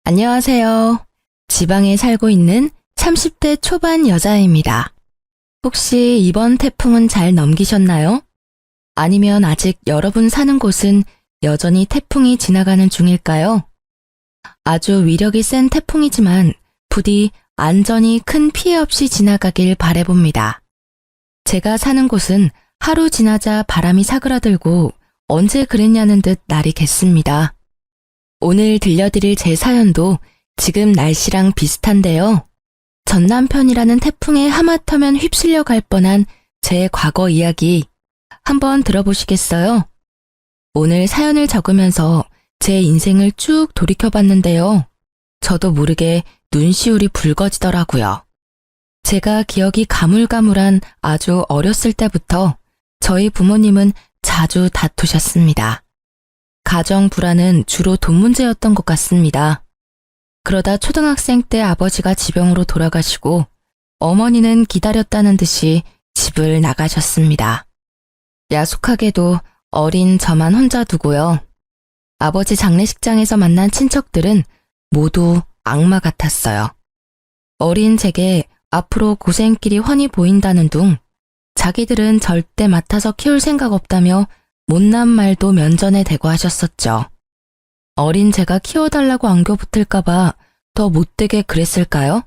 안녕하세요. 지방에 살고 있는 30대 초반 여자입니다. 혹시 이번 태풍은 잘 넘기셨나요? 아니면 아직 여러분 사는 곳은 여전히 태풍이 지나가는 중일까요? 아주 위력이 센 태풍이지만 부디 안전히 큰 피해 없이 지나가길 바라봅니다. 제가 사는 곳은 하루 지나자 바람이 사그라들고 언제 그랬냐는 듯 날이 겠습니다. 오늘 들려드릴 제 사연도 지금 날씨랑 비슷한데요. 전 남편이라는 태풍에 하마터면 휩쓸려 갈 뻔한 제 과거 이야기 한번 들어보시겠어요? 오늘 사연을 적으면서 제 인생을 쭉 돌이켜봤는데요. 저도 모르게 눈시울이 붉어지더라고요. 제가 기억이 가물가물한 아주 어렸을 때부터 저희 부모님은 자주 다투셨습니다. 가정 불화는 주로 돈 문제였던 것 같습니다. 그러다 초등학생 때 아버지가 지병으로 돌아가시고 어머니는 기다렸다는 듯이 집을 나가셨습니다. 야속하게도 어린 저만 혼자 두고요. 아버지 장례식장에서 만난 친척들은 모두 악마 같았어요. 어린 제게 앞으로 고생길이 훤히 보인다는 둥 자기들은 절대 맡아서 키울 생각 없다며 못난 말도 면전에 대고 하셨었죠. 어린 제가 키워달라고 안겨붙을까봐 더 못되게 그랬을까요?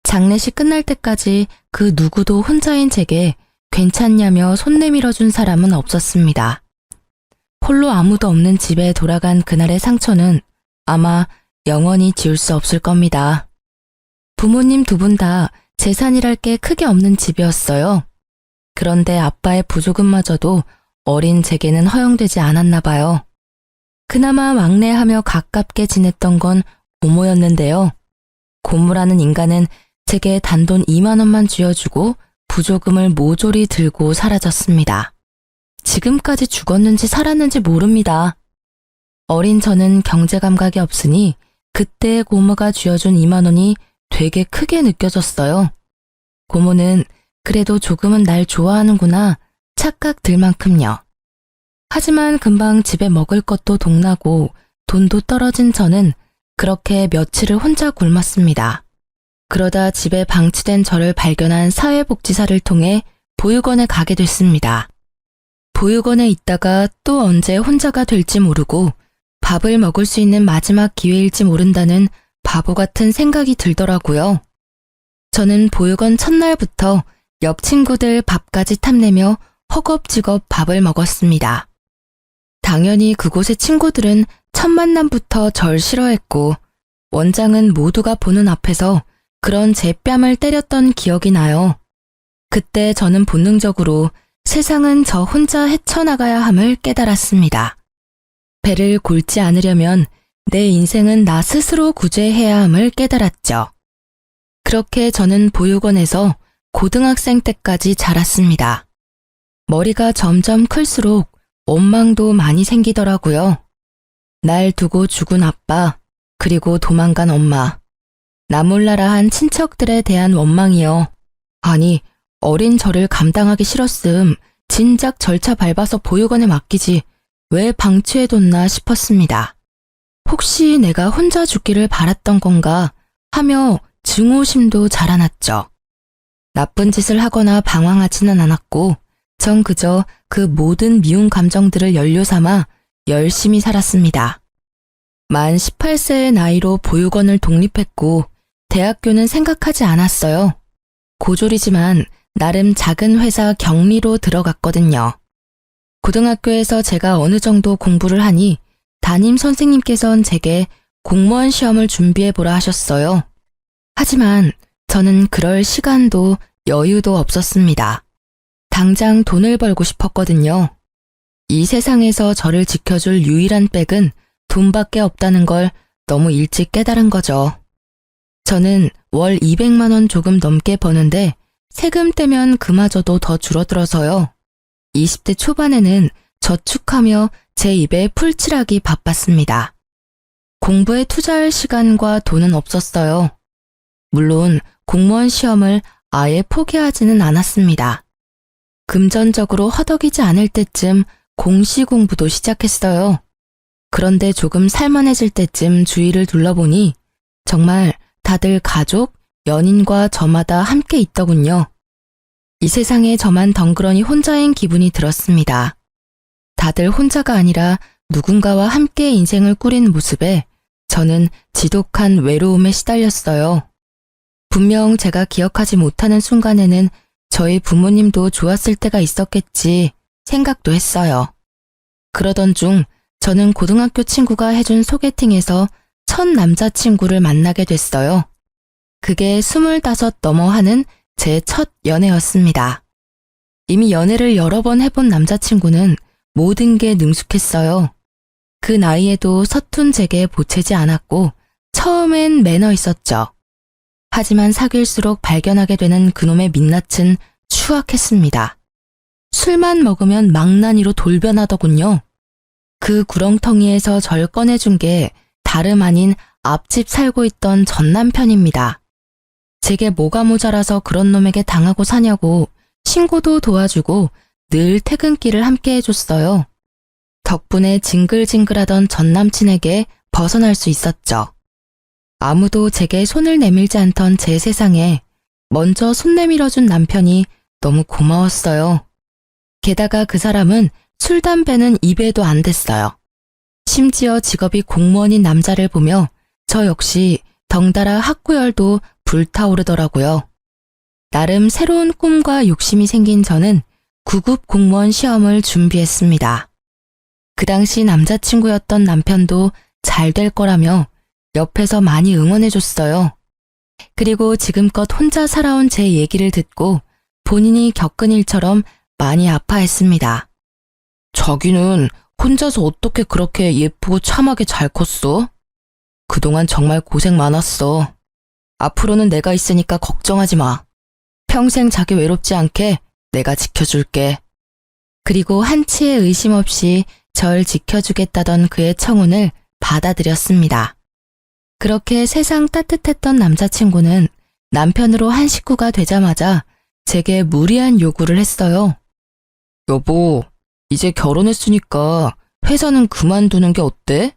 장례식 끝날 때까지 그 누구도 혼자인 제게 괜찮냐며 손 내밀어준 사람은 없었습니다. 홀로 아무도 없는 집에 돌아간 그날의 상처는 아마 영원히 지울 수 없을 겁니다. 부모님 두 분 다 재산이랄 게 크게 없는 집이었어요. 그런데 아빠의 부조금마저도 어린 제게는 허용되지 않았나 봐요. 그나마 막내하며 가깝게 지냈던 건 고모였는데요. 고모라는 인간은 제게 단돈 2만 원만 쥐어주고 부조금을 모조리 들고 사라졌습니다. 지금까지 죽었는지 살았는지 모릅니다. 어린 저는 경제 감각이 없으니 그때 고모가 쥐어준 2만 원이 되게 크게 느껴졌어요. 고모는 그래도 조금은 날 좋아하는구나 착각 들 만큼요. 하지만 금방 집에 먹을 것도 동나고 돈도 떨어진 저는 그렇게 며칠을 혼자 굶었습니다. 그러다 집에 방치된 저를 발견한 사회복지사를 통해 보육원에 가게 됐습니다. 보육원에 있다가 또 언제 혼자가 될지 모르고 밥을 먹을 수 있는 마지막 기회일지 모른다는 바보 같은 생각이 들더라고요. 저는 보육원 첫날부터 옆 친구들 밥까지 탐내며 허겁지겁 밥을 먹었습니다. 당연히 그곳의 친구들은 첫 만남부터 절 싫어했고 원장은 모두가 보는 앞에서 그런 제 뺨을 때렸던 기억이 나요. 그때 저는 본능적으로 세상은 저 혼자 헤쳐나가야 함을 깨달았습니다. 배를 골지 않으려면 내 인생은 나 스스로 구제해야 함을 깨달았죠. 그렇게 저는 보육원에서 고등학생 때까지 자랐습니다. 머리가 점점 클수록 원망도 많이 생기더라고요. 날 두고 죽은 아빠, 그리고 도망간 엄마, 나 몰라라 한 친척들에 대한 원망이요. 아니, 어린 저를 감당하기 싫었음 진작 절차 밟아서 보육원에 맡기지 왜 방치해뒀나 싶었습니다. 혹시 내가 혼자 죽기를 바랐던 건가 하며 증오심도 자라났죠. 나쁜 짓을 하거나 방황하지는 않았고 전 그저 그 모든 미운 감정들을 연료 삼아 열심히 살았습니다. 만 18세의 나이로 보육원을 독립했고 대학교는 생각하지 않았어요. 고졸이지만 나름 작은 회사 경리로 들어갔거든요. 고등학교에서 제가 어느 정도 공부를 하니 담임 선생님께선 제게 공무원 시험을 준비해보라 하셨어요. 하지만 저는 그럴 시간도 여유도 없었습니다. 당장 돈을 벌고 싶었거든요. 이 세상에서 저를 지켜줄 유일한 백은 돈밖에 없다는 걸 너무 일찍 깨달은 거죠. 저는 월 200만 원 조금 넘게 버는데 세금 떼면 그마저도 더 줄어들어서요. 20대 초반에는 저축하며 제 입에 풀칠하기 바빴습니다. 공부에 투자할 시간과 돈은 없었어요. 물론 공무원 시험을 아예 포기하지는 않았습니다. 금전적으로 허덕이지 않을 때쯤 공시 공부도 시작했어요. 그런데 조금 살만해질 때쯤 주위를 둘러보니 정말 다들 가족, 연인과 저마다 함께 있더군요. 이 세상에 저만 덩그러니 혼자인 기분이 들었습니다. 다들 혼자가 아니라 누군가와 함께 인생을 꾸린 모습에 저는 지독한 외로움에 시달렸어요. 분명 제가 기억하지 못하는 순간에는 저희 부모님도 좋았을 때가 있었겠지 생각도 했어요. 그러던 중 저는 고등학교 친구가 해준 소개팅에서 첫 남자친구를 만나게 됐어요. 그게 25 넘어 하는 제 첫 연애였습니다. 이미 연애를 여러 번 해본 남자친구는 모든 게 능숙했어요. 그 나이에도 서툰 제게 보채지 않았고 처음엔 매너 있었죠. 하지만 사귈수록 발견하게 되는 그놈의 민낯은 추악했습니다. 술만 먹으면 망나니로 돌변하더군요. 그 구렁텅이에서 절 꺼내준 게 다름 아닌 앞집 살고 있던 전 남편입니다. 제게 뭐가 모자라서 그런 놈에게 당하고 사냐고 신고도 도와주고 늘 퇴근길을 함께 해줬어요. 덕분에 징글징글하던 전 남친에게 벗어날 수 있었죠. 아무도 제게 손을 내밀지 않던 제 세상에 먼저 손 내밀어준 남편이 너무 고마웠어요. 게다가 그 사람은 술, 담배는 입에도 안 댔어요. 심지어 직업이 공무원인 남자를 보며 저 역시 덩달아 학구열도 불타오르더라고요. 나름 새로운 꿈과 욕심이 생긴 저는 9급 공무원 시험을 준비했습니다. 그 당시 남자친구였던 남편도 잘 될 거라며 옆에서 많이 응원해줬어요. 그리고 지금껏 혼자 살아온 제 얘기를 듣고 본인이 겪은 일처럼 많이 아파했습니다. 자기는 혼자서 어떻게 그렇게 예쁘고 참하게 잘 컸어? 그동안 정말 고생 많았어. 앞으로는 내가 있으니까 걱정하지 마. 평생 자기 외롭지 않게 내가 지켜줄게. 그리고 한치의 의심 없이 절 지켜주겠다던 그의 청혼을 받아들였습니다. 그렇게 세상 따뜻했던 남자친구는 남편으로 한 식구가 되자마자 제게 무리한 요구를 했어요. 여보, 이제 결혼했으니까 회사는 그만두는 게 어때?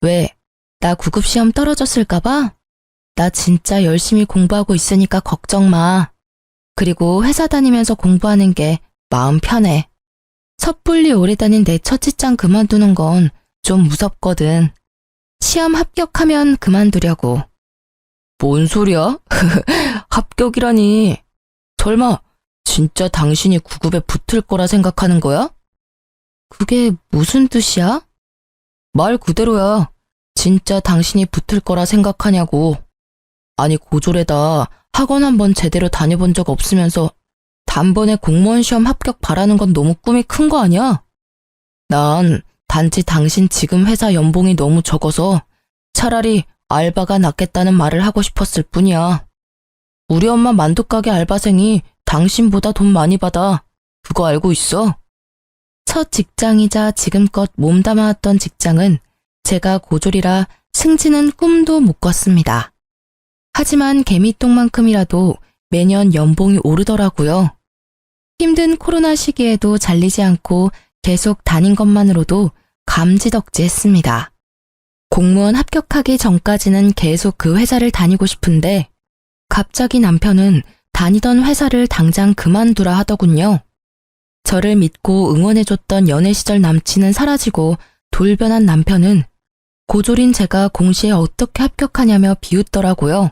왜? 나 9급 시험 떨어졌을까봐? 나 진짜 열심히 공부하고 있으니까 걱정 마. 그리고 회사 다니면서 공부하는 게 마음 편해. 섣불리 오래 다닌 내 첫 직장 그만두는 건 좀 무섭거든. 시험 합격하면 그만두려고. 뭔 소리야? 합격이라니. 설마 진짜 당신이 9급에 붙을 거라 생각하는 거야? 그게 무슨 뜻이야? 말 그대로야. 진짜 당신이 붙을 거라 생각하냐고. 아니 고졸에다 학원 한번 제대로 다녀본 적 없으면서 단번에 공무원 시험 합격 바라는 건 너무 꿈이 큰 거 아니야? 난 단지 당신 지금 회사 연봉이 너무 적어서 차라리 알바가 낫겠다는 말을 하고 싶었을 뿐이야. 우리 엄마 만두가게 알바생이 당신보다 돈 많이 받아. 그거 알고 있어? 첫 직장이자 지금껏 몸담아왔던 직장은 제가 고졸이라 승진은 꿈도 못 꿨습니다. 하지만 개미똥만큼이라도 매년 연봉이 오르더라고요. 힘든 코로나 시기에도 잘리지 않고 계속 다닌 것만으로도 감지덕지했습니다. 공무원 합격하기 전까지는 계속 그 회사를 다니고 싶은데 갑자기 남편은 다니던 회사를 당장 그만두라 하더군요. 저를 믿고 응원해줬던 연애 시절 남친은 사라지고 돌변한 남편은 고졸인 제가 공시에 어떻게 합격하냐며 비웃더라고요.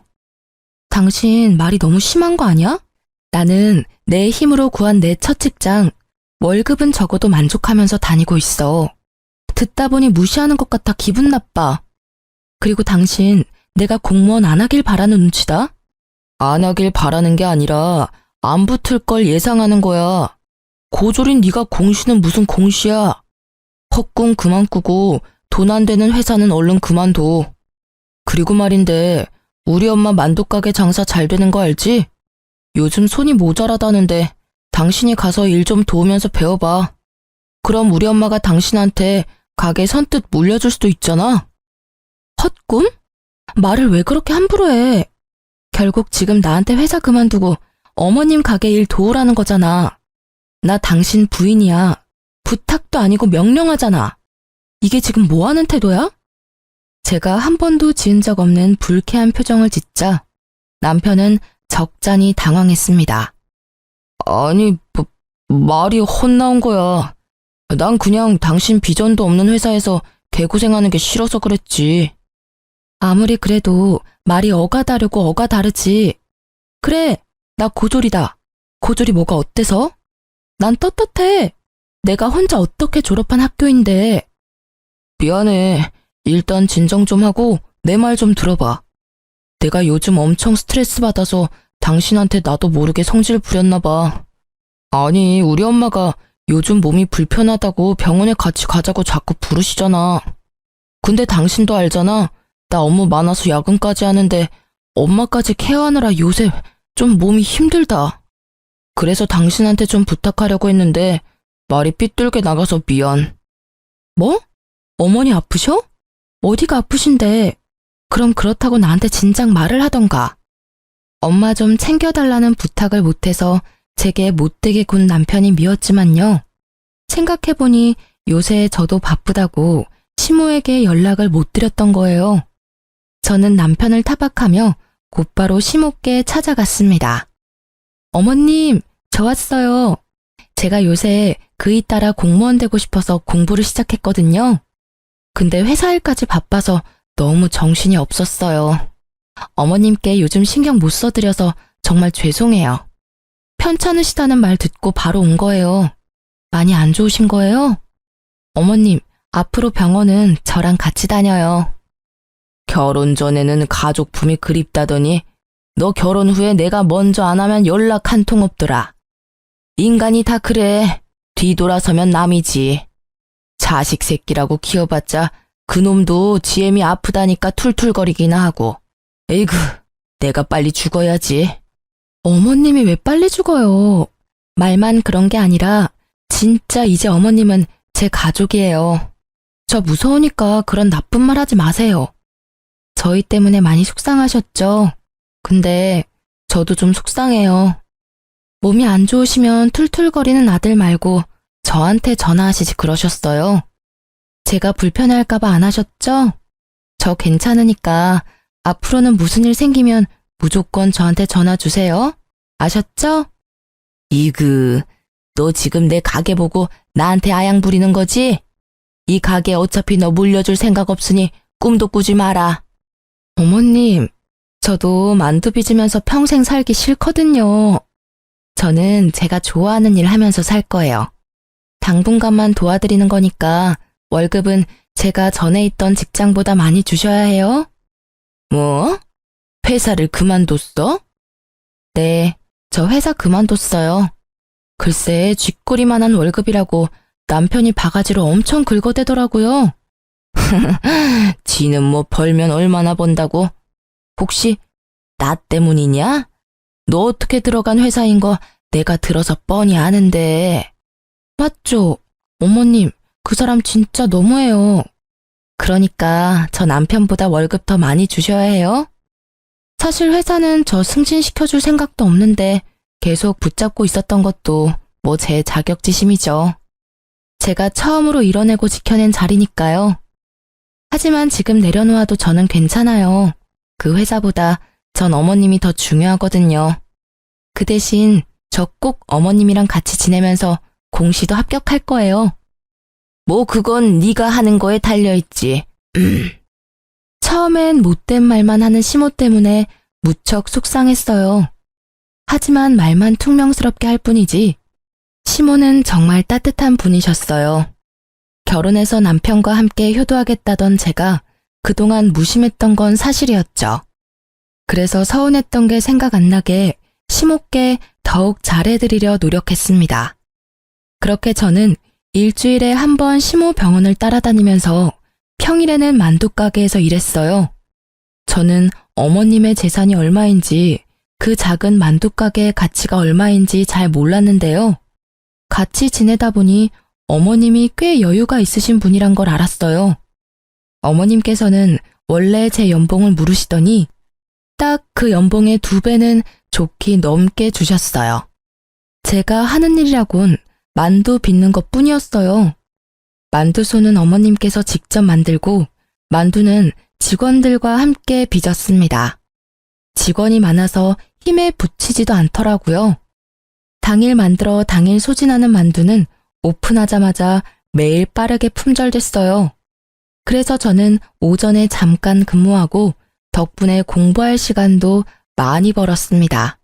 당신 말이 너무 심한 거 아니야? 나는 내 힘으로 구한 내 첫 직장, 월급은 적어도 만족하면서 다니고 있어. 듣다 보니 무시하는 것 같아 기분 나빠. 그리고 당신 내가 공무원 안 하길 바라는 눈치다? 안 하길 바라는 게 아니라 안 붙을 걸 예상하는 거야. 고졸인 네가 공시는 무슨 공시야. 헛꿈 그만 꾸고 돈 안 되는 회사는 얼른 그만둬. 그리고 말인데 우리 엄마 만두가게 장사 잘 되는 거 알지? 요즘 손이 모자라다는데 당신이 가서 일 좀 도우면서 배워봐. 그럼 우리 엄마가 당신한테 가게 선뜻 물려줄 수도 있잖아. 헛꿈? 말을 왜 그렇게 함부로 해? 결국 지금 나한테 회사 그만두고 어머님 가게 일 도우라는 거잖아. 나 당신 부인이야. 부탁도 아니고 명령하잖아. 이게 지금 뭐 하는 태도야? 제가 한 번도 지은 적 없는 불쾌한 표정을 짓자 남편은 적잖이 당황했습니다. 아니, 말이 헛나온 거야. 난 그냥 당신 비전도 없는 회사에서 개고생하는 게 싫어서 그랬지. 아무리 그래도 말이 어가 다르고 어가 다르지. 그래, 나 고졸이다. 고졸이 뭐가 어때서? 난 떳떳해. 내가 혼자 어떻게 졸업한 학교인데. 미안해. 일단 진정 좀 하고 내 말 좀 들어봐. 내가 요즘 엄청 스트레스 받아서 당신한테 나도 모르게 성질 부렸나 봐. 아니, 우리 엄마가 요즘 몸이 불편하다고 병원에 같이 가자고 자꾸 부르시잖아. 근데 당신도 알잖아. 나 업무 많아서 야근까지 하는데 엄마까지 케어하느라 요새 좀 몸이 힘들다. 그래서 당신한테 좀 부탁하려고 했는데 말이 삐뚤게 나가서 미안. 뭐? 어머니 아프셔? 어디가 아프신데? 그럼 그렇다고 나한테 진작 말을 하던가. 엄마 좀 챙겨달라는 부탁을 못해서 제게 못되게 군 남편이 미웠지만요. 생각해보니 요새 저도 바쁘다고 시모에게 연락을 못 드렸던 거예요. 저는 남편을 타박하며 곧바로 시모께 찾아갔습니다. 어머님, 저 왔어요. 제가 요새 그이 따라 공무원 되고 싶어서 공부를 시작했거든요. 근데 회사 일까지 바빠서 너무 정신이 없었어요. 어머님께 요즘 신경 못 써드려서 정말 죄송해요. 편찮으시다는 말 듣고 바로 온 거예요. 많이 안 좋으신 거예요? 어머님, 앞으로 병원은 저랑 같이 다녀요. 결혼 전에는 가족품이 그립다더니 너 결혼 후에 내가 먼저 안 하면 연락 한 통 없더라. 인간이 다 그래. 뒤돌아서면 남이지. 자식 새끼라고 키워봤자 그놈도 지엠이 아프다니까 툴툴거리기나 하고. 에이구, 내가 빨리 죽어야지. 어머님이 왜 빨리 죽어요? 말만 그런 게 아니라 진짜 이제 어머님은 제 가족이에요. 저 무서우니까 그런 나쁜 말 하지 마세요. 저희 때문에 많이 속상하셨죠? 근데 저도 좀 속상해요. 몸이 안 좋으시면 툴툴거리는 아들 말고 저한테 전화하시지 그러셨어요. 제가 불편할까봐 안 하셨죠? 저 괜찮으니까 앞으로는 무슨 일 생기면 무조건 저한테 전화 주세요. 아셨죠? 이그, 너 지금 내 가게 보고 나한테 아양 부리는 거지? 이 가게 어차피 너 물려줄 생각 없으니 꿈도 꾸지 마라. 어머님, 저도 만두 빚으면서 평생 살기 싫거든요. 저는 제가 좋아하는 일 하면서 살 거예요. 당분간만 도와드리는 거니까 월급은 제가 전에 있던 직장보다 많이 주셔야 해요. 뭐? 회사를 그만뒀어? 네, 저 회사 그만뒀어요. 글쎄, 쥐꼬리만한 월급이라고 남편이 바가지로 엄청 긁어대더라고요. 지는 뭐 벌면 얼마나 번다고? 혹시 나 때문이냐? 너 어떻게 들어간 회사인 거 내가 들어서 뻔히 아는데. 맞죠? 어머님, 그 사람 진짜 너무해요. 그러니까 저 남편보다 월급 더 많이 주셔야 해요. 사실 회사는 저 승진시켜줄 생각도 없는데 계속 붙잡고 있었던 것도 뭐 제 자격지심이죠. 제가 처음으로 이뤄내고 지켜낸 자리니까요. 하지만 지금 내려놓아도 저는 괜찮아요. 그 회사보다 전 어머님이 더 중요하거든요. 그 대신 저 꼭 어머님이랑 같이 지내면서 공시도 합격할 거예요. 뭐 그건 네가 하는 거에 달려있지. 처음엔 못된 말만 하는 시모 때문에 무척 속상했어요. 하지만 말만 퉁명스럽게 할 뿐이지 시모는 정말 따뜻한 분이셨어요. 결혼해서 남편과 함께 효도하겠다던 제가 그동안 무심했던 건 사실이었죠. 그래서 서운했던 게 생각 안 나게 시모께 더욱 잘해드리려 노력했습니다. 그렇게 저는 일주일에 한 번 시모 병원을 따라다니면서 평일에는 만두가게에서 일했어요. 저는 어머님의 재산이 얼마인지 그 작은 만두가게의 가치가 얼마인지 잘 몰랐는데요. 같이 지내다 보니 어머님이 꽤 여유가 있으신 분이란 걸 알았어요. 어머님께서는 원래 제 연봉을 물으시더니 딱 그 연봉의 2배는 좋게 넘게 주셨어요. 제가 하는 일이라곤 만두 빚는 것 뿐이었어요. 만두소는 어머님께서 직접 만들고 만두는 직원들과 함께 빚었습니다. 직원이 많아서 힘에 붙이지도 않더라고요. 당일 만들어 당일 소진하는 만두는 오픈하자마자 매일 빠르게 품절됐어요. 그래서 저는 오전에 잠깐 근무하고 덕분에 공부할 시간도 많이 벌었습니다.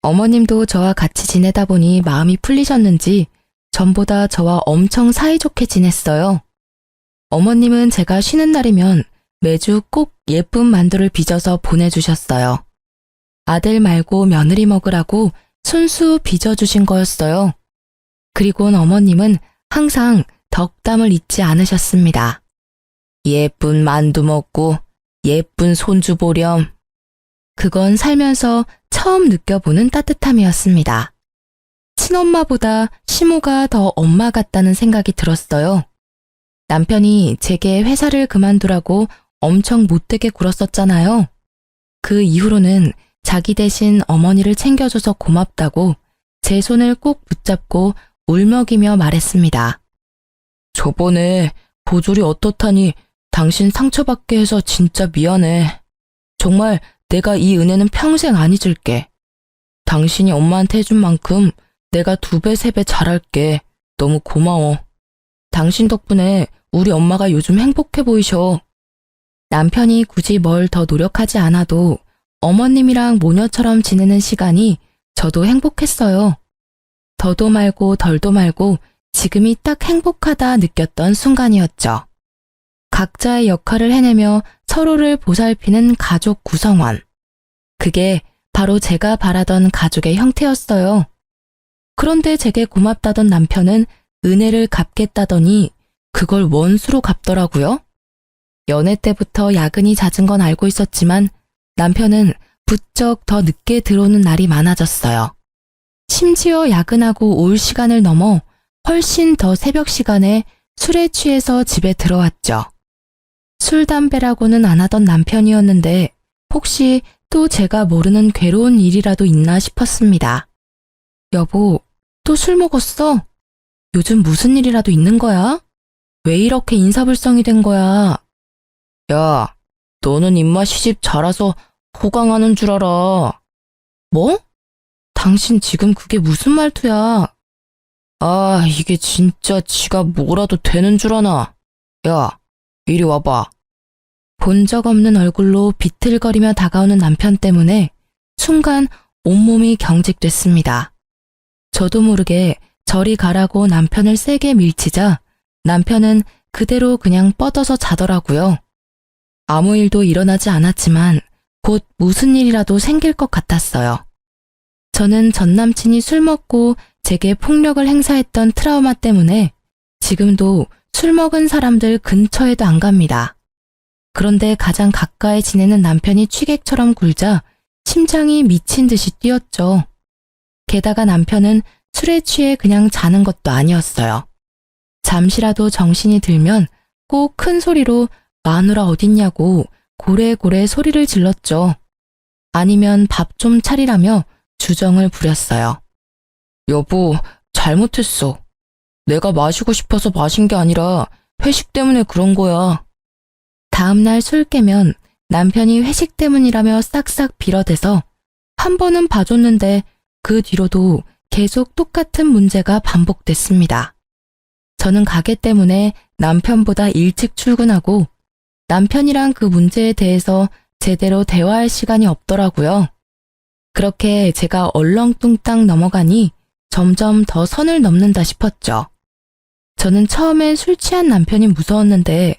어머님도 저와 같이 지내다 보니 마음이 풀리셨는지 전보다 저와 엄청 사이좋게 지냈어요. 어머님은 제가 쉬는 날이면 매주 꼭 예쁜 만두를 빚어서 보내주셨어요. 아들 말고 며느리 먹으라고 순수 빚어주신 거였어요. 그리곤 어머님은 항상 덕담을 잊지 않으셨습니다. 예쁜 만두 먹고 예쁜 손주 보렴. 그건 살면서 처음 느껴보는 따뜻함이었습니다. 친엄마보다 시모가 더 엄마 같다는 생각이 들었어요. 남편이 제게 회사를 그만두라고 엄청 못되게 굴었었잖아요. 그 이후로는 자기 대신 어머니를 챙겨줘서 고맙다고 제 손을 꼭 붙잡고 울먹이며 말했습니다. 저번에 보졸이 어떻다니 당신 상처받게 해서 진짜 미안해. 정말 내가 이 은혜는 평생 안 잊을게. 당신이 엄마한테 해준 만큼 내가 2배, 3배 잘할게. 너무 고마워. 당신 덕분에 우리 엄마가 요즘 행복해 보이셔. 남편이 굳이 뭘 더 노력하지 않아도 어머님이랑 모녀처럼 지내는 시간이 저도 행복했어요. 더도 말고 덜도 말고 지금이 딱 행복하다 느꼈던 순간이었죠. 각자의 역할을 해내며 서로를 보살피는 가족 구성원. 그게 바로 제가 바라던 가족의 형태였어요. 그런데 제게 고맙다던 남편은 은혜를 갚겠다더니 그걸 원수로 갚더라고요. 연애 때부터 야근이 잦은 건 알고 있었지만 남편은 부쩍 더 늦게 들어오는 날이 많아졌어요. 심지어 야근하고 올 시간을 넘어 훨씬 더 새벽 시간에 술에 취해서 집에 들어왔죠. 술, 담배라고는 안 하던 남편이었는데 혹시 또 제가 모르는 괴로운 일이라도 있나 싶었습니다. 여보, 또 술 먹었어? 요즘 무슨 일이라도 있는 거야? 왜 이렇게 인사불성이 된 거야? 야, 너는 입맛 시집 자라서 호강하는 줄 알아. 뭐? 당신 지금 그게 무슨 말투야? 아, 이게 진짜 지가 뭐라도 되는 줄 아나? 야, 이리 와봐. 본 적 없는 얼굴로 비틀거리며 다가오는 남편 때문에 순간 온몸이 경직됐습니다. 저도 모르게 저리 가라고 남편을 세게 밀치자 남편은 그대로 그냥 뻗어서 자더라고요. 아무 일도 일어나지 않았지만 곧 무슨 일이라도 생길 것 같았어요. 저는 전 남친이 술 먹고 제게 폭력을 행사했던 트라우마 때문에 지금도 술 먹은 사람들 근처에도 안 갑니다. 그런데 가장 가까이 지내는 남편이 취객처럼 굴자 심장이 미친 듯이 뛰었죠. 게다가 남편은 술에 취해 그냥 자는 것도 아니었어요. 잠시라도 정신이 들면 꼭 큰 소리로 마누라 어딨냐고 고래고래 소리를 질렀죠. 아니면 밥 좀 차리라며 주정을 부렸어요. 여보, 잘못했어. 내가 마시고 싶어서 마신 게 아니라 회식 때문에 그런 거야. 다음날 술 깨면 남편이 회식 때문이라며 싹싹 빌어대서 한 번은 봐줬는데 그 뒤로도 계속 똑같은 문제가 반복됐습니다. 저는 가게 때문에 남편보다 일찍 출근하고 남편이랑 그 문제에 대해서 제대로 대화할 시간이 없더라고요. 그렇게 제가 얼렁뚱땅 넘어가니 점점 더 선을 넘는다 싶었죠. 저는 처음엔 술 취한 남편이 무서웠는데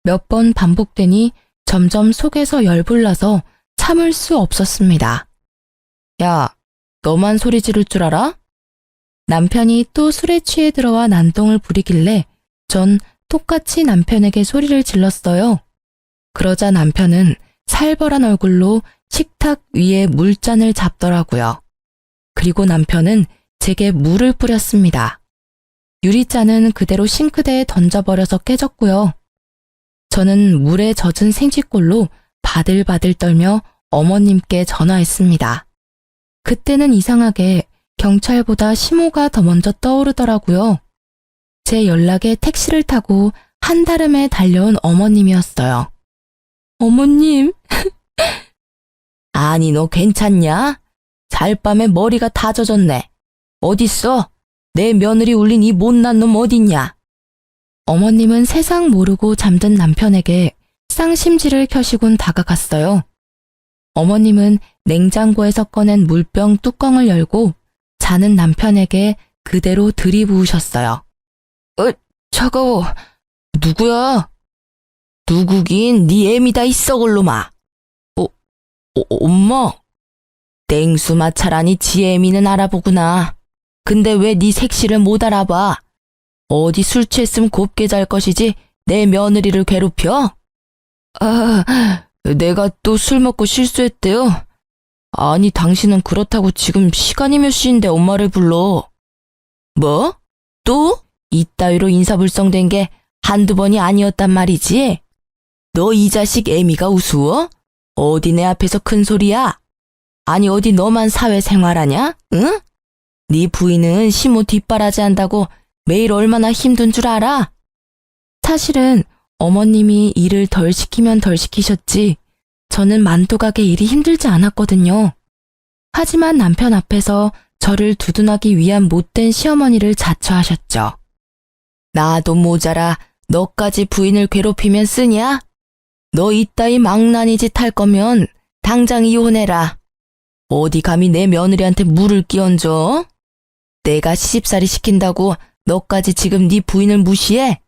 몇 번 반복되니 점점 속에서 열불나서 참을 수 없었습니다. 야, 너만 소리 지를 줄 알아? 남편이 또 술에 취해 들어와 난동을 부리길래 전 똑같이 남편에게 소리를 질렀어요. 그러자 남편은 살벌한 얼굴로 식탁 위에 물잔을 잡더라고요. 그리고 남편은 제게 물을 뿌렸습니다. 유리잔은 그대로 싱크대에 던져버려서 깨졌고요. 저는 물에 젖은 생쥐꼴로 바들바들 떨며 어머님께 전화했습니다. 그때는 이상하게 경찰보다 시모가 더 먼저 떠오르더라고요. 제 연락에 택시를 타고 한달음에 달려온 어머님이었어요. 어머님. 아니, 너 괜찮냐? 잘밤에 머리가 다 젖었네. 어딨어? 내 며느리 울린 이 못난 놈 어딨냐? 어머님은 세상 모르고 잠든 남편에게 쌍심지를 켜시곤 다가갔어요. 어머님은 냉장고에서 꺼낸 물병 뚜껑을 열고 자는 남편에게 그대로 들이부으셨어요. 차가워. 누구야? 누구긴 네 애미다 이 썩을 놈아. 엄마? 땡수 마찰하니 지 애미는 알아보구나. 근데 왜 네 색시를 못 알아봐? 어디 술 취했으면 곱게 잘 것이지 내 며느리를 괴롭혀? 내가 또 술 먹고 실수했대요. 아니, 당신은 그렇다고 지금 시간이 몇 시인데 엄마를 불러. 뭐? 또? 이따위로 인사불성된 게 한두 번이 아니었단 말이지? 너 이 자식 애미가 우스워? 어디 내 앞에서 큰 소리야? 아니, 어디 너만 사회생활하냐? 응? 네 부인은 시모 뒷바라지 한다고 매일 얼마나 힘든 줄 알아? 사실은 어머님이 일을 덜 시키면 덜 시키셨지 저는 만두가게 일이 힘들지 않았거든요. 하지만 남편 앞에서 저를 두둔하기 위한 못된 시어머니를 자처하셨죠. 나도 모자라 너까지 부인을 괴롭히면 쓰냐? 너 이따위 망나니 짓 할 거면 당장 이혼해라. 어디 감히 내 며느리한테 물을 끼얹어? 내가 시집살이 시킨다고 너까지 지금 네 부인을 무시해?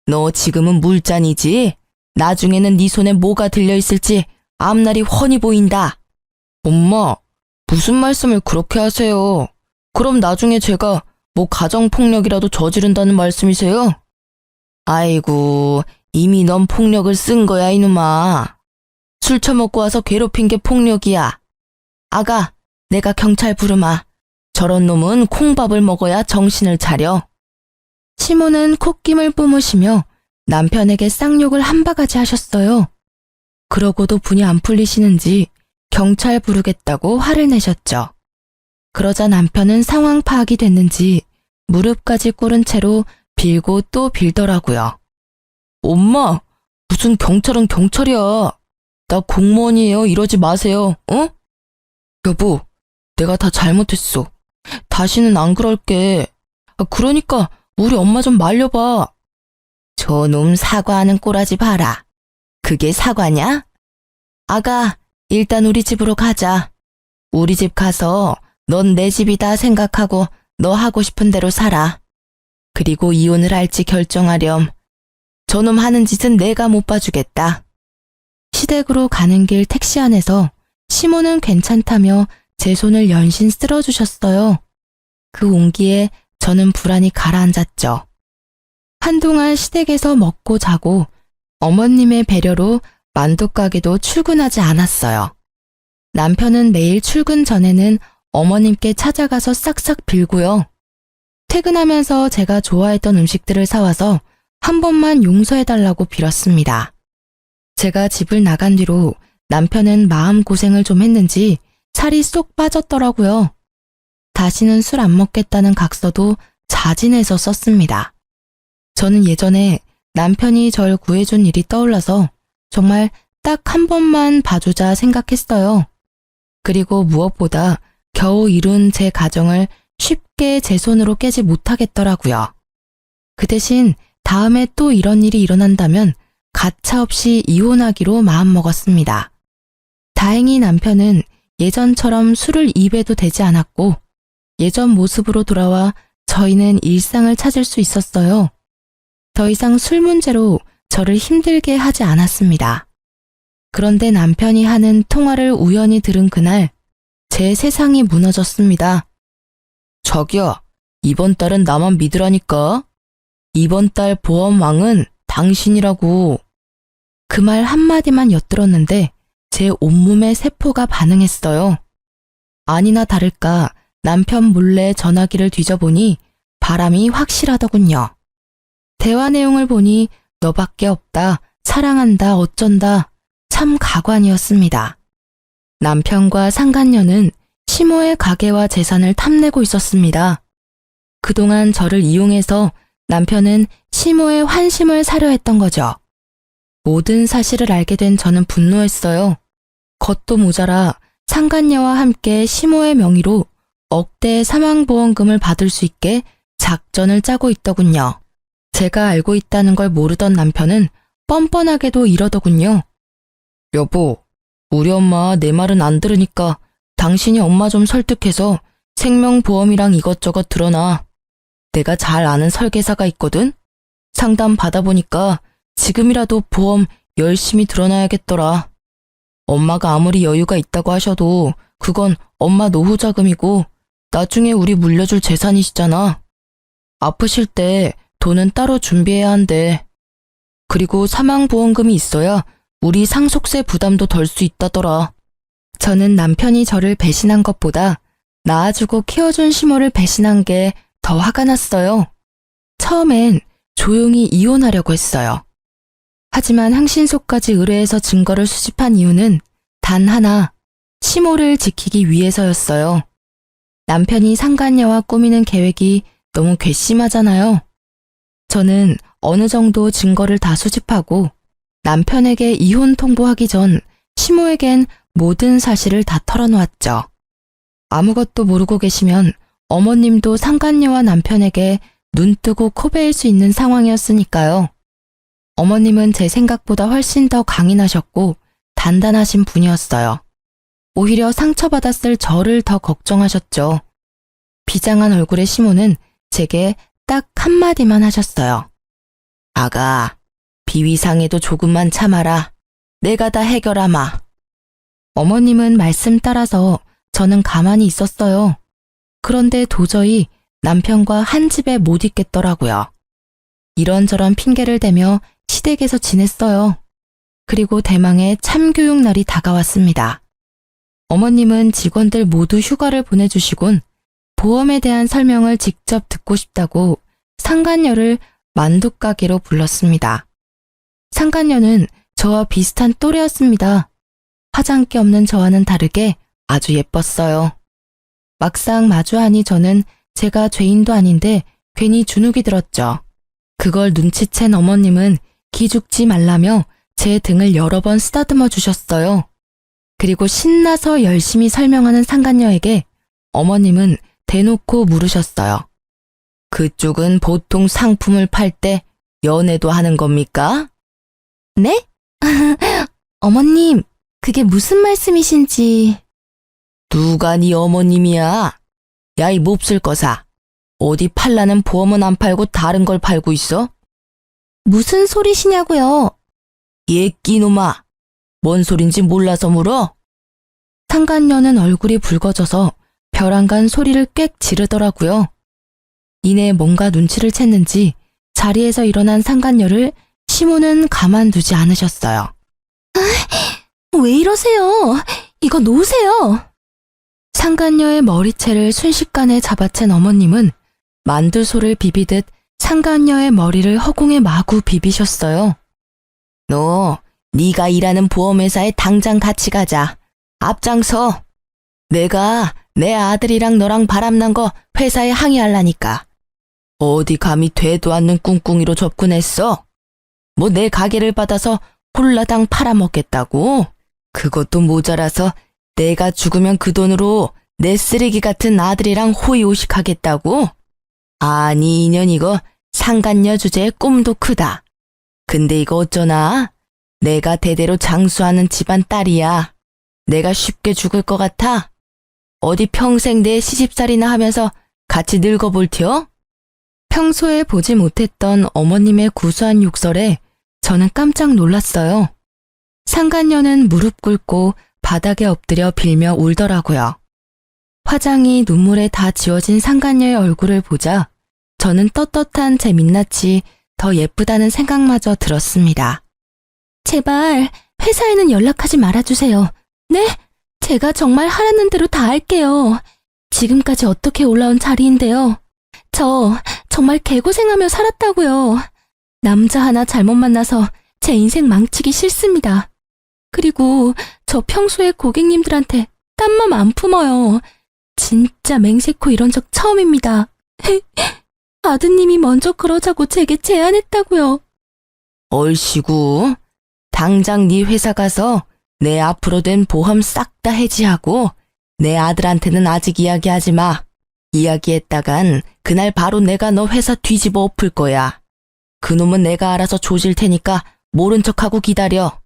너 지금은 물잔이지? 나중에는 네 손에 뭐가 들려있을지 앞날이 훤히 보인다. 엄마, 무슨 말씀을 그렇게 하세요? 그럼 나중에 제가 뭐 가정폭력이라도 저지른다는 말씀이세요? 아이고, 이미 넌 폭력을 쓴 거야, 이놈아. 술 처먹고 와서 괴롭힌 게 폭력이야. 아가, 내가 경찰 부르마. 저런 놈은 콩밥을 먹어야 정신을 차려. 시모는 콧김을 뿜으시며 남편에게 쌍욕을 한 바가지 하셨어요. 그러고도 분이 안 풀리시는지 경찰 부르겠다고 화를 내셨죠. 그러자 남편은 상황 파악이 됐는지 무릎까지 꿇은 채로 빌고 또 빌더라고요. 엄마, 무슨 경찰은 경찰이야. 나 공무원이에요. 이러지 마세요. 어? 여보, 내가 다 잘못했어. 다시는 안 그럴게. 그러니까 우리 엄마 좀 말려봐. 저놈 사과하는 꼬라지 봐라. 그게 사과냐? 아가, 일단 우리 집으로 가자. 우리 집 가서 넌 내 집이다 생각하고 너 하고 싶은 대로 살아. 그리고 이혼을 할지 결정하렴. 저놈 하는 짓은 내가 못 봐주겠다. 시댁으로 가는 길 택시 안에서 시모는 괜찮다며 제 손을 연신 쓸어주셨어요. 그 온기에 저는 불안이 가라앉았죠. 한동안 시댁에서 먹고 자고 어머님의 배려로 만두가게도 출근하지 않았어요. 남편은 매일 출근 전에는 어머님께 찾아가서 싹싹 빌고요. 퇴근하면서 제가 좋아했던 음식들을 사와서 한 번만 용서해달라고 빌었습니다. 제가 집을 나간 뒤로 남편은 마음고생을 좀 했는지 살이 쏙 빠졌더라고요. 다시는 술 안 먹겠다는 각서도 자진해서 썼습니다. 저는 예전에 남편이 절 구해준 일이 떠올라서 정말 딱 한 번만 봐주자 생각했어요. 그리고 무엇보다 겨우 이룬 제 가정을 쉽게 제 손으로 깨지 못하겠더라고요. 그 대신 다음에 또 이런 일이 일어난다면 가차없이 이혼하기로 마음먹었습니다. 다행히 남편은 예전처럼 술을 입에도 대지 않았고 예전 모습으로 돌아와 저희는 일상을 찾을 수 있었어요. 더 이상 술 문제로 저를 힘들게 하지 않았습니다. 그런데 남편이 하는 통화를 우연히 들은 그날 제 세상이 무너졌습니다. 자기야, 이번 달은 나만 믿으라니까. 이번 달 보험왕은 당신이라고. 그 말 한마디만 엿들었는데 제 온몸의 세포가 반응했어요. 아니나 다를까 남편 몰래 전화기를 뒤져보니 바람이 확실하더군요. 대화 내용을 보니 너밖에 없다, 사랑한다, 어쩐다, 참 가관이었습니다. 남편과 상간녀는 시모의 가게와 재산을 탐내고 있었습니다. 그동안 저를 이용해서 남편은 시모의 환심을 사려 했던 거죠. 모든 사실을 알게 된 저는 분노했어요. 겉도 모자라 상간녀와 함께 시모의 명의로 억대의 사망보험금을 받을 수 있게 작전을 짜고 있더군요. 제가 알고 있다는 걸 모르던 남편은 뻔뻔하게도 이러더군요. 여보, 우리 엄마 내 말은 안 들으니까 당신이 엄마 좀 설득해서 생명보험이랑 이것저것 들어놔. 내가 잘 아는 설계사가 있거든? 상담 받아보니까 지금이라도 보험 열심히 들어놔야겠더라. 엄마가 아무리 여유가 있다고 하셔도 그건 엄마 노후 자금이고 나중에 우리 물려줄 재산이시잖아. 아프실 때 돈은 따로 준비해야 한대. 그리고 사망보험금이 있어야 우리 상속세 부담도 덜 수 있다더라. 저는 남편이 저를 배신한 것보다 낳아주고 키워준 시모를 배신한 게 더 화가 났어요. 처음엔 조용히 이혼하려고 했어요. 하지만 항신소까지 의뢰해서 증거를 수집한 이유는 단 하나, 시모를 지키기 위해서였어요. 남편이 상간녀와 꾸미는 계획이 너무 괘씸하잖아요. 저는 어느 정도 증거를 다 수집하고 남편에게 이혼 통보하기 전 시모에겐 모든 사실을 다 털어놓았죠. 아무것도 모르고 계시면 어머님도 상간녀와 남편에게 눈 뜨고 코 베일 수 있는 상황이었으니까요. 어머님은 제 생각보다 훨씬 더 강인하셨고 단단하신 분이었어요. 오히려 상처받았을 저를 더 걱정하셨죠. 비장한 얼굴의 시모는 제게 딱 한마디만 하셨어요. 아가, 비위상에도 조금만 참아라. 내가 다 해결하마. 어머님은 말씀 따라서 저는 가만히 있었어요. 그런데 도저히 남편과 한 집에 못 있겠더라고요. 이런저런 핑계를 대며 시댁에서 지냈어요. 그리고 대망의 참교육 날이 다가왔습니다. 어머님은 직원들 모두 휴가를 보내주시곤 보험에 대한 설명을 직접 듣고 싶다고 상간녀를 만두가게로 불렀습니다. 상간녀는 저와 비슷한 또래였습니다. 화장기 없는 저와는 다르게 아주 예뻤어요. 막상 마주하니 저는 제가 죄인도 아닌데 괜히 주눅이 들었죠. 그걸 눈치챈 어머님은 기죽지 말라며 제 등을 여러 번 쓰다듬어 주셨어요. 그리고 신나서 열심히 설명하는 상간녀에게 어머님은 대놓고 물으셨어요. 그쪽은 보통 상품을 팔 때 연애도 하는 겁니까? 네? 어머님, 그게 무슨 말씀이신지. 누가 네 어머님이야? 야, 이 몹쓸 거사. 어디 팔라는 보험은 안 팔고 다른 걸 팔고 있어? 무슨 소리시냐고요? 예끼놈아. 뭔 소린지 몰라서 물어? 상간녀는 얼굴이 붉어져서 벼랑간 소리를 꽥 지르더라고요. 이내 뭔가 눈치를 챘는지 자리에서 일어난 상간녀를 시모는 가만두지 않으셨어요. 왜 이러세요? 이거 놓으세요. 상간녀의 머리채를 순식간에 잡아챈 어머님은 만두소를 비비듯 상간녀의 머리를 허공에 마구 비비셨어요. 너, 네가 일하는 보험회사에 당장 같이 가자. 앞장서. 내가 내 아들이랑 너랑 바람난 거 회사에 항의하려니까. 어디 감히 되도 않는 꿍꿍이로 접근했어? 뭐 내 가게를 받아서 홀라당 팔아먹겠다고? 그것도 모자라서 내가 죽으면 그 돈으로 내 쓰레기 같은 아들이랑 호의호식하겠다고? 아니, 인연 이거 상간녀 주제에 꿈도 크다. 근데 이거 어쩌나? 내가 대대로 장수하는 집안 딸이야. 내가 쉽게 죽을 것 같아? 어디 평생 내 시집살이나 하면서 같이 늙어볼 티어? 평소에 보지 못했던 어머님의 구수한 욕설에 저는 깜짝 놀랐어요. 상간녀는 무릎 꿇고 바닥에 엎드려 빌며 울더라고요. 화장이 눈물에 다 지워진 상간녀의 얼굴을 보자 저는 떳떳한 제 민낯이 더 예쁘다는 생각마저 들었습니다. 제발 회사에는 연락하지 말아주세요. 네? 제가 정말 하라는 대로 다 할게요. 지금까지 어떻게 올라온 자리인데요. 저 정말 개고생하며 살았다고요. 남자 하나 잘못 만나서 제 인생 망치기 싫습니다. 그리고 저 평소에 고객님들한테 딴 맘 안 품어요. 진짜 맹세코 이런 적 처음입니다. 아드님이 먼저 그러자고 제게 제안했다고요. 얼씨구, 당장 네 회사 가서 내 앞으로 된 보험 싹 다 해지하고 내 아들한테는 아직 이야기하지 마. 이야기했다간 그날 바로 내가 너 회사 뒤집어 엎을 거야. 그놈은 내가 알아서 조질 테니까 모른 척하고 기다려.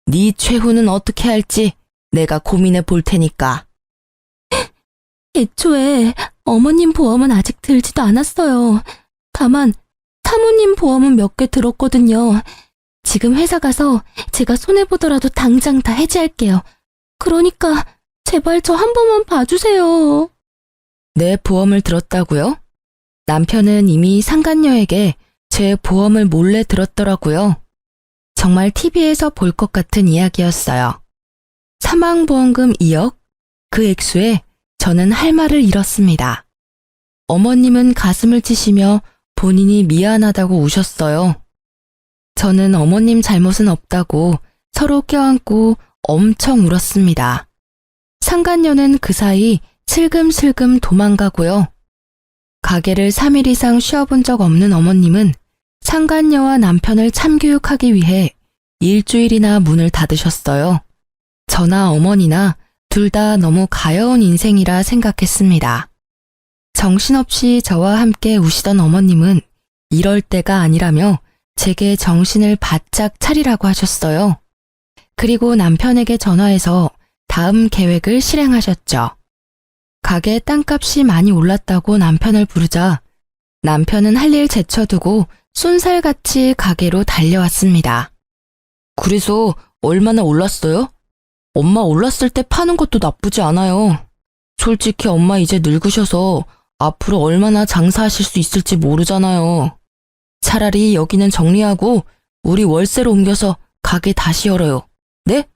네 최후는 어떻게 할지 내가 고민해 볼 테니까. 애초에 어머님 보험은 아직 들지도 않았어요. 다만 사모님 보험은 몇 개 들었거든요. 지금 회사 가서 제가 손해보더라도 당장 다 해지할게요. 그러니까 제발 저 한 번만 봐주세요. 내 보험을 들었다고요? 남편은 이미 상간녀에게 제 보험을 몰래 들었더라고요. 정말 TV에서 볼 것 같은 이야기였어요. 사망보험금 2억? 그 액수에 저는 할 말을 잃었습니다. 어머님은 가슴을 치시며 본인이 미안하다고 우셨어요. 저는 어머님 잘못은 없다고 서로 껴안고 엄청 울었습니다. 상간녀는 그 사이 슬금슬금 도망가고요. 가게를 3일 이상 쉬어본 적 없는 어머님은 상간녀와 남편을 참교육하기 위해 일주일이나 문을 닫으셨어요. 저나 어머니나 둘 다 너무 가여운 인생이라 생각했습니다. 정신없이 저와 함께 우시던 어머님은 이럴 때가 아니라며 제게 정신을 바짝 차리라고 하셨어요. 그리고 남편에게 전화해서 다음 계획을 실행하셨죠. 가게 땅값이 많이 올랐다고 남편을 부르자 남편은 할 일 제쳐두고 쏜살같이 가게로 달려왔습니다. 그래서 얼마나 올랐어요? 엄마 올랐을 때 파는 것도 나쁘지 않아요. 솔직히 엄마 이제 늙으셔서 앞으로 얼마나 장사하실 수 있을지 모르잖아요. 차라리 여기는 정리하고 우리 월세로 옮겨서 가게 다시 열어요. 네?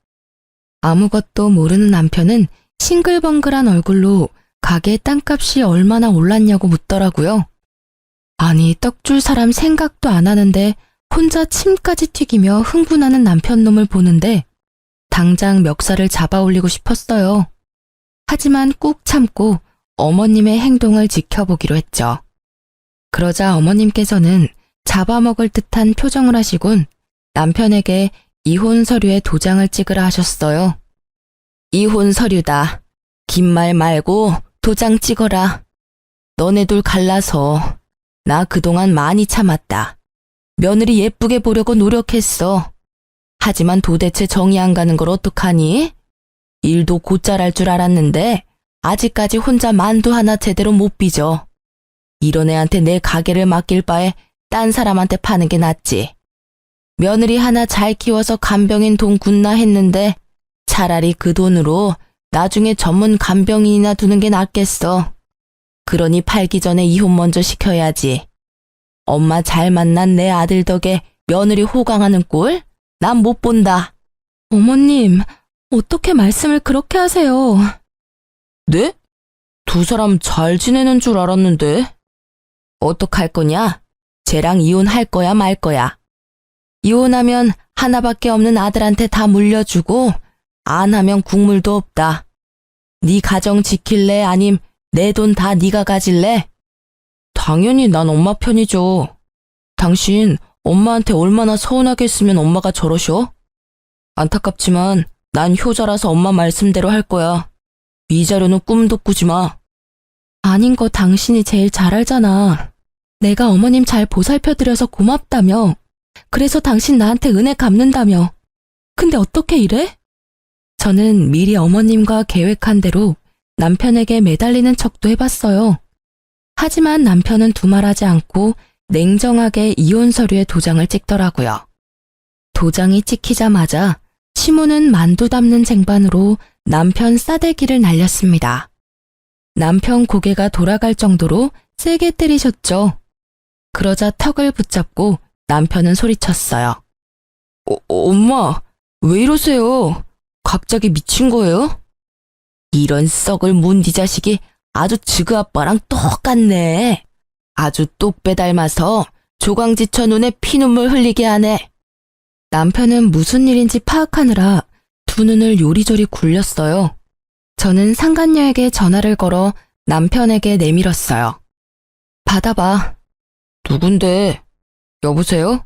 아무것도 모르는 남편은 싱글벙글한 얼굴로 가게 땅값이 얼마나 올랐냐고 묻더라고요. 아니, 떡줄 사람 생각도 안 하는데 혼자 침까지 튀기며 흥분하는 남편 놈을 보는데 당장 멱살을 잡아 올리고 싶었어요. 하지만 꾹 참고 어머님의 행동을 지켜보기로 했죠. 그러자 어머님께서는 잡아먹을 듯한 표정을 하시곤 남편에게 이혼 서류에 도장을 찍으라 하셨어요. 이혼 서류다. 긴 말 말고 도장 찍어라. 너네 둘 갈라서 나 그동안 많이 참았다. 며느리 예쁘게 보려고 노력했어. 하지만 도대체 정이 안 가는 걸 어떡하니? 일도 곧잘 할 줄 알았는데 아직까지 혼자 만두 하나 제대로 못 빚어. 이런 애한테 내 가게를 맡길 바에 딴 사람한테 파는 게 낫지. 며느리 하나 잘 키워서 간병인 돈 굿나 했는데 차라리 그 돈으로 나중에 전문 간병인이나 두는 게 낫겠어. 그러니 팔기 전에 이혼 먼저 시켜야지. 엄마 잘 만난 내 아들 덕에 며느리 호강하는 꼴? 난 못 본다. 어머님, 어떻게 말씀을 그렇게 하세요? 네? 두 사람 잘 지내는 줄 알았는데. 어떡할 거냐? 쟤랑 이혼할 거야 말 거야. 이혼하면 하나밖에 없는 아들한테 다 물려주고 안 하면 국물도 없다. 네 가정 지킬래 아님 내 돈 다 네가 가질래? 당연히 난 엄마 편이죠. 당신 엄마한테 얼마나 서운하게 했으면 엄마가 저러셔? 안타깝지만 난 효자라서 엄마 말씀대로 할 거야. 위자료는 꿈도 꾸지 마. 아닌 거 당신이 제일 잘 알잖아. 내가 어머님 잘 보살펴드려서 고맙다며. 그래서 당신 나한테 은혜 갚는다며. 근데 어떻게 이래? 저는 미리 어머님과 계획한 대로 남편에게 매달리는 척도 해봤어요. 하지만 남편은 두말하지 않고 냉정하게 이혼 서류에 도장을 찍더라고요. 도장이 찍히자마자 시모는 만두 담는 쟁반으로 남편 싸대기를 날렸습니다. 남편 고개가 돌아갈 정도로 세게 때리셨죠. 그러자 턱을 붙잡고 남편은 소리쳤어요. 엄마, 왜 이러세요? 갑자기 미친 거예요? 이런 썩을 문디 자식이 아주 지그 아빠랑 똑같네. 아주 똑배 닮아서 조강지처 눈에 피눈물 흘리게 하네. 남편은 무슨 일인지 파악하느라 두 눈을 요리조리 굴렸어요. 저는 상간녀에게 전화를 걸어 남편에게 내밀었어요. 받아봐. 누군데? 여보세요?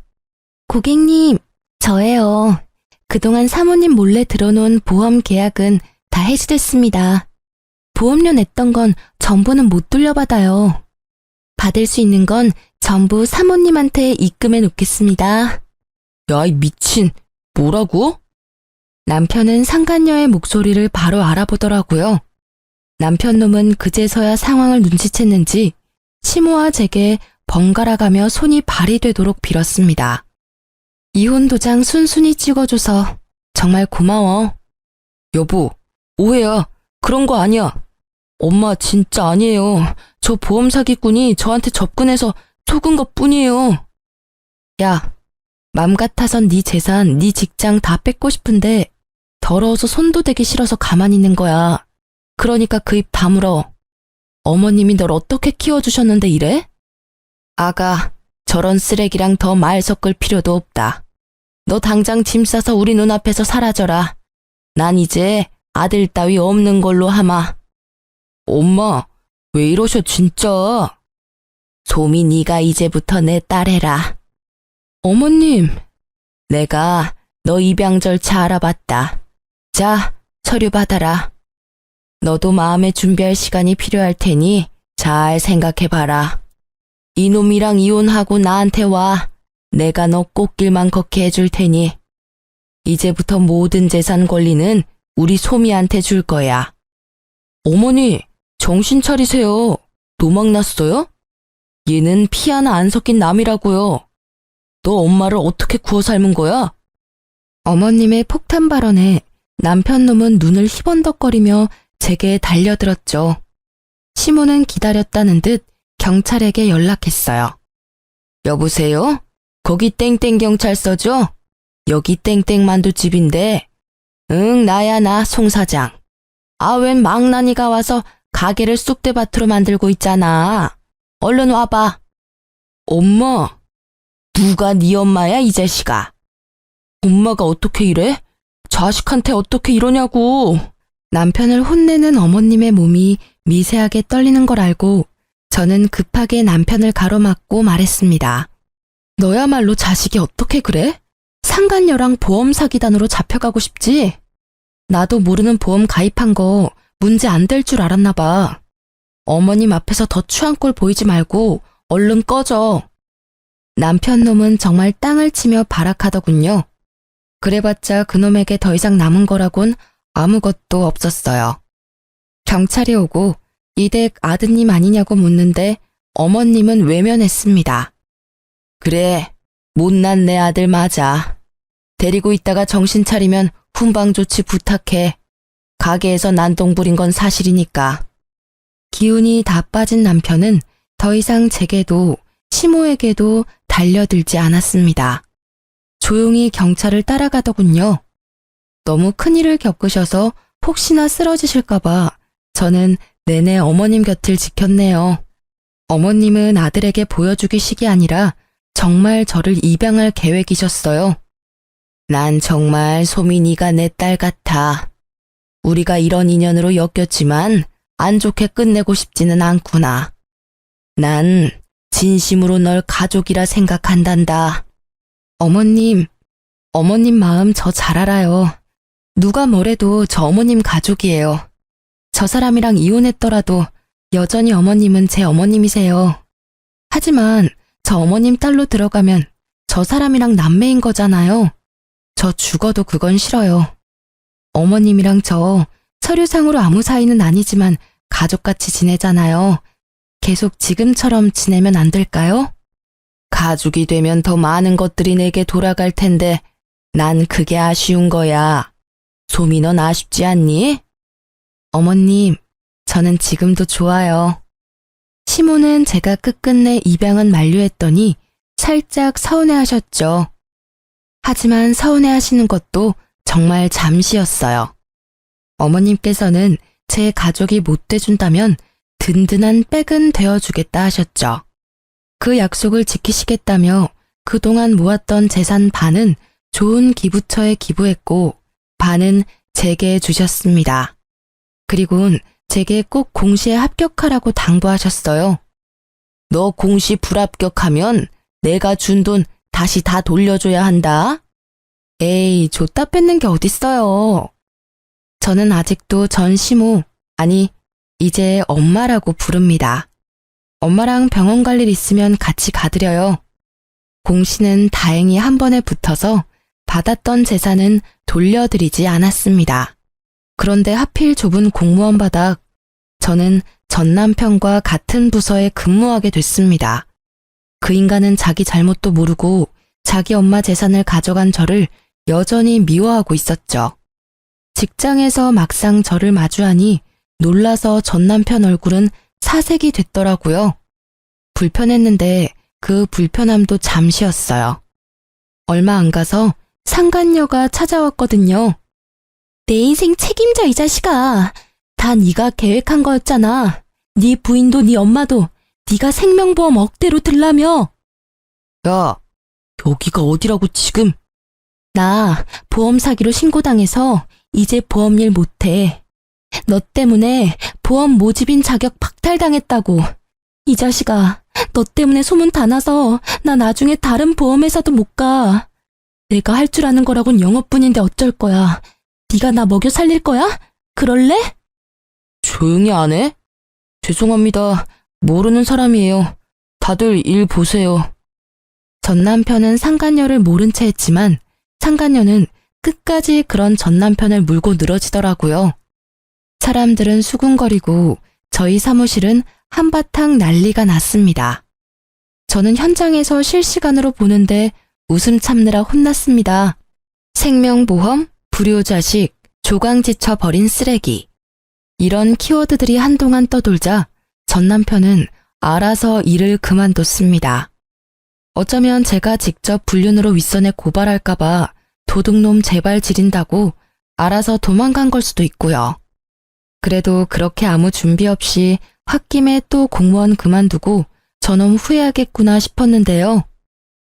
고객님, 저예요. 그동안 사모님 몰래 들어놓은 보험 계약은 다 해지됐습니다. 보험료 냈던 건 전부는 못 돌려받아요. 받을 수 있는 건 전부 사모님한테 입금해 놓겠습니다. 야, 이 미친, 뭐라고? 남편은 상간녀의 목소리를 바로 알아보더라고요. 남편 놈은 그제서야 상황을 눈치챘는지 시모와 제게 번갈아가며 손이 발이 되도록 빌었습니다. 이혼 도장 순순히 찍어줘서 정말 고마워. 여보, 오해야. 그런 거 아니야. 엄마 진짜 아니에요. 저 보험 사기꾼이 저한테 접근해서 속은 것 뿐이에요. 야, 맘 같아선 네 재산, 네 직장 다 뺏고 싶은데 더러워서 손도 대기 싫어서 가만히 있는 거야. 그러니까 그 입 다물어. 어머님이 널 어떻게 키워주셨는데 이래? 아가, 저런 쓰레기랑 더 말 섞을 필요도 없다. 너 당장 짐 싸서 우리 눈앞에서 사라져라. 난 이제 아들 따위 없는 걸로 하마. 엄마, 왜 이러셔 진짜? 소미 네가 이제부터 내 딸 해라. 어머님, 내가 너 입양 절차 알아봤다. 자, 서류 받아라. 너도 마음의 준비할 시간이 필요할 테니 잘 생각해봐라. 이놈이랑 이혼하고 나한테 와. 내가 너 꽃길만 걷게 해줄 테니. 이제부터 모든 재산 권리는 우리 소미한테 줄 거야. 어머니, 정신 차리세요. 노망 났어요? 얘는 피 하나 안 섞인 남이라고요. 너 엄마를 어떻게 구워 삶은 거야? 어머님의 폭탄 발언에 남편 놈은 눈을 희번덕거리며 제게 달려들었죠. 시모는 기다렸다는 듯 경찰에게 연락했어요. 여보세요? 거기 땡땡 경찰서죠? 여기 땡땡 만두집인데. 응, 나야 나 송 사장. 아, 웬 망나니가 와서 가게를 쑥대밭으로 만들고 있잖아. 얼른 와봐. 엄마, 누가 네 엄마야 이 자식아? 엄마가 어떻게 이래? 자식한테 어떻게 이러냐고. 남편을 혼내는 어머님의 몸이 미세하게 떨리는 걸 알고 저는 급하게 남편을 가로막고 말했습니다. 너야말로 자식이 어떻게 그래? 상간녀랑 보험 사기단으로 잡혀가고 싶지? 나도 모르는 보험 가입한 거 문제 안 될 줄 알았나 봐. 어머님 앞에서 더 추한 꼴 보이지 말고 얼른 꺼져. 남편 놈은 정말 땅을 치며 발악하더군요. 그래봤자 그놈에게 더 이상 남은 거라곤 아무것도 없었어요. 경찰이 오고 이댁 아드님 아니냐고 묻는데 어머님은 외면했습니다. 그래, 못난 내 아들 맞아. 데리고 있다가 정신 차리면 훈방 조치 부탁해. 가게에서 난동 부린 건 사실이니까. 기운이 다 빠진 남편은 더 이상 제게도 시모에게도 달려들지 않았습니다. 조용히 경찰을 따라가더군요. 너무 큰일을 겪으셔서 혹시나 쓰러지실까봐 저는 내내 어머님 곁을 지켰네요. 어머님은 아들에게 보여주기 식이 아니라 정말 저를 입양할 계획이셨어요. 난 정말 소민이가 내 딸 같아. 우리가 이런 인연으로 엮였지만 안 좋게 끝내고 싶지는 않구나. 난 진심으로 널 가족이라 생각한단다. 어머님 마음 저 잘 알아요. 누가 뭐래도 저 어머님 가족이에요. 저 사람이랑 이혼했더라도 여전히 어머님은 제 어머님이세요. 하지만 저 어머님 딸로 들어가면 저 사람이랑 남매인 거잖아요. 저 죽어도 그건 싫어요. 어머님이랑 저 서류상으로 아무 사이는 아니지만 가족같이 지내잖아요. 계속 지금처럼 지내면 안 될까요? 가족이 되면 더 많은 것들이 내게 돌아갈 텐데 난 그게 아쉬운 거야. 소미 넌 아쉽지 않니? 어머님, 저는 지금도 좋아요. 시모는 제가 끝끝내 입양은 만류했더니 살짝 서운해하셨죠. 하지만 서운해하시는 것도 정말 잠시였어요. 어머님께서는 제 가족이 못 돼준다면 든든한 백은 되어주겠다 하셨죠. 그 약속을 지키시겠다며 그동안 모았던 재산 반은 좋은 기부처에 기부했고 반은 제게 주셨습니다. 그리고는 제게 꼭 공시에 합격하라고 당부하셨어요. 너 공시 불합격하면 내가 준 돈 다시 다 돌려줘야 한다. 에이, 줬다 뺏는 게 어딨어요. 저는 아직도 전 시모, 아니, 이제 엄마라고 부릅니다. 엄마랑 병원 갈 일 있으면 같이 가드려요. 공시는 다행히 한 번에 붙어서 받았던 재산은 돌려드리지 않았습니다. 그런데 하필 좁은 공무원 바닥, 저는 전 남편과 같은 부서에 근무하게 됐습니다. 그 인간은 자기 잘못도 모르고 자기 엄마 재산을 가져간 저를 여전히 미워하고 있었죠. 직장에서 막상 저를 마주하니 놀라서 전 남편 얼굴은 사색이 됐더라고요. 불편했는데 그 불편함도 잠시였어요. 얼마 안 가서 상간녀가 찾아왔거든요. 내 인생 책임져, 이 자식아. 다 네가 계획한 거였잖아. 네 부인도 네 엄마도 네가 생명보험 억대로 들라며. 야, 여기가 어디라고 지금? 나 보험 사기로 신고당해서 이제 보험일 못해. 너 때문에 보험 모집인 자격 박탈당했다고. 이 자식아, 너 때문에 소문 다 나서 나 나중에 다른 보험회사도 못 가. 내가 할 줄 아는 거라곤 영어뿐인데 어쩔 거야. 네가 나 먹여 살릴 거야? 그럴래? 조용히 안 해? 죄송합니다. 모르는 사람이에요. 다들 일 보세요. 전 남편은 상간녀를 모른 채 했지만 상간녀는 끝까지 그런 전 남편을 물고 늘어지더라고요. 사람들은 수군거리고 저희 사무실은 한바탕 난리가 났습니다. 저는 현장에서 실시간으로 보는데 웃음 참느라 혼났습니다. 생명보험, 불효자식, 조강지쳐 버린 쓰레기. 이런 키워드들이 한동안 떠돌자 전 남편은 알아서 일을 그만뒀습니다. 어쩌면 제가 직접 불륜으로 윗선에 고발할까봐 도둑놈 제발 지린다고 알아서 도망간 걸 수도 있고요. 그래도 그렇게 아무 준비 없이 홧김에 또 공무원 그만두고 저놈 후회하겠구나 싶었는데요.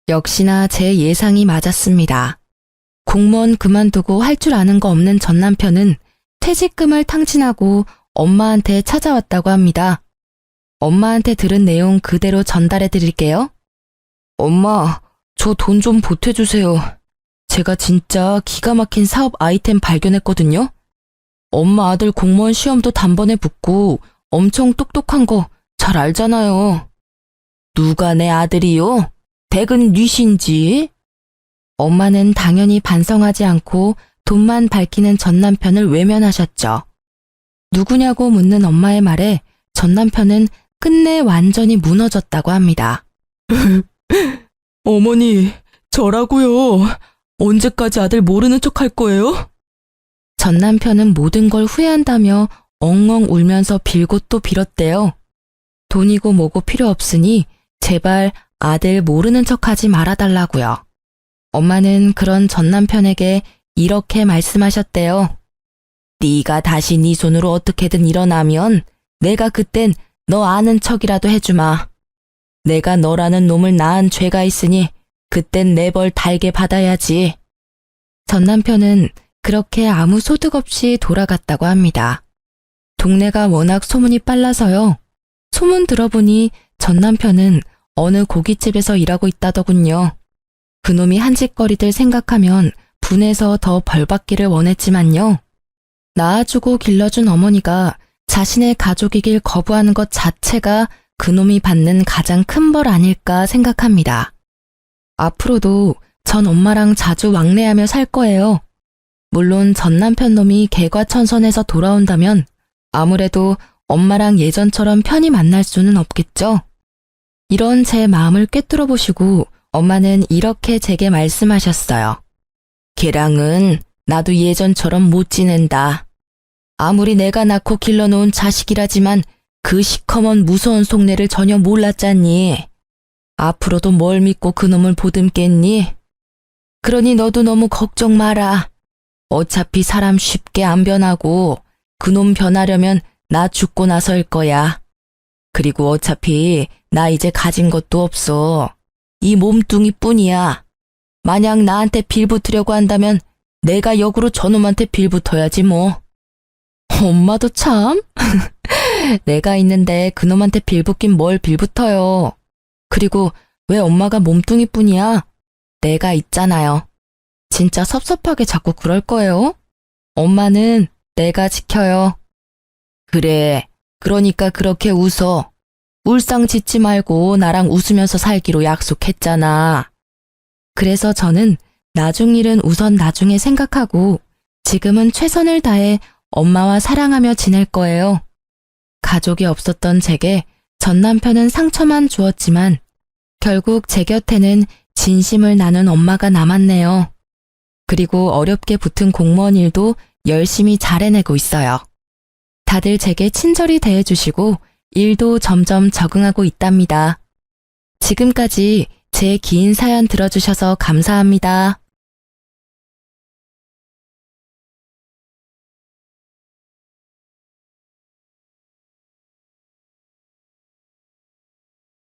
역시나 제 예상이 맞았습니다. 공무원 그만두고 할 줄 아는 거 없는 전 남편은 퇴직금을 탕진하고 엄마한테 찾아왔다고 합니다. 엄마한테 들은 내용 그대로 전달해 드릴게요. 엄마, 저 돈 좀 보태주세요. 제가 진짜 기가 막힌 사업 아이템 발견했거든요. 엄마 아들 공무원 시험도 단번에 붙고 엄청 똑똑한 거 잘 알잖아요. 누가 내 아들이요? 댁은 뉘신지? 엄마는 당연히 반성하지 않고 돈만 밝히는 전 남편을 외면하셨죠. 누구냐고 묻는 엄마의 말에 전 남편은 끝내 완전히 무너졌다고 합니다. 어머니, 저라고요. 언제까지 아들 모르는 척 할 거예요? 전 남편은 모든 걸 후회한다며 엉엉 울면서 빌고 또 빌었대요. 돈이고 뭐고 필요 없으니 제발 아들 모르는 척하지 말아달라고요. 엄마는 그런 전 남편에게 이렇게 말씀하셨대요. 네가 다시 네 손으로 어떻게든 일어나면 내가 그땐 너 아는 척이라도 해주마. 내가 너라는 놈을 낳은 죄가 있으니 그땐 내 벌 달게 받아야지. 전 남편은 그렇게 아무 소득 없이 돌아갔다고 합니다. 동네가 워낙 소문이 빨라서요. 소문 들어보니 전 남편은 어느 고깃집에서 일하고 있다더군요. 그놈이 한 짓거리들 생각하면 분해서 더 벌받기를 원했지만요. 낳아주고 길러준 어머니가 자신의 가족이길 거부하는 것 자체가 그놈이 받는 가장 큰 벌 아닐까 생각합니다. 앞으로도 전 엄마랑 자주 왕래하며 살 거예요. 물론 전 남편 놈이 개과천선해서 돌아온다면 아무래도 엄마랑 예전처럼 편히 만날 수는 없겠죠. 이런 제 마음을 꿰뚫어 보시고 엄마는 이렇게 제게 말씀하셨어요. 걔랑은 나도 예전처럼 못 지낸다. 아무리 내가 낳고 길러놓은 자식이라지만 그 시커먼 무서운 속내를 전혀 몰랐잖니. 앞으로도 뭘 믿고 그놈을 보듬겠니? 그러니 너도 너무 걱정 마라. 어차피 사람 쉽게 안 변하고 그놈 변하려면 나 죽고 나서일 거야. 그리고 어차피 나 이제 가진 것도 없어. 이 몸뚱이 뿐이야. 만약 나한테 빌붙으려고 한다면 내가 역으로 저놈한테 빌붙어야지 뭐. 엄마도 참. 내가 있는데 그놈한테 빌붙긴 뭘 빌붙어요. 그리고 왜 엄마가 몸뚱이뿐이야? 내가 있잖아요. 진짜 섭섭하게 자꾸 그럴 거예요? 엄마는 내가 지켜요. 그래, 그러니까 그렇게 웃어. 울상 짓지 말고 나랑 웃으면서 살기로 약속했잖아. 그래서 저는 나중 일은 우선 나중에 생각하고 지금은 최선을 다해 엄마와 사랑하며 지낼 거예요. 가족이 없었던 제게 전 남편은 상처만 주었지만 결국 제 곁에는 진심을 나눈 엄마가 남았네요. 그리고 어렵게 붙은 공무원 일도 열심히 잘 해내고 있어요. 다들 제게 친절히 대해주시고 일도 점점 적응하고 있답니다. 지금까지 제 긴 사연 들어주셔서 감사합니다.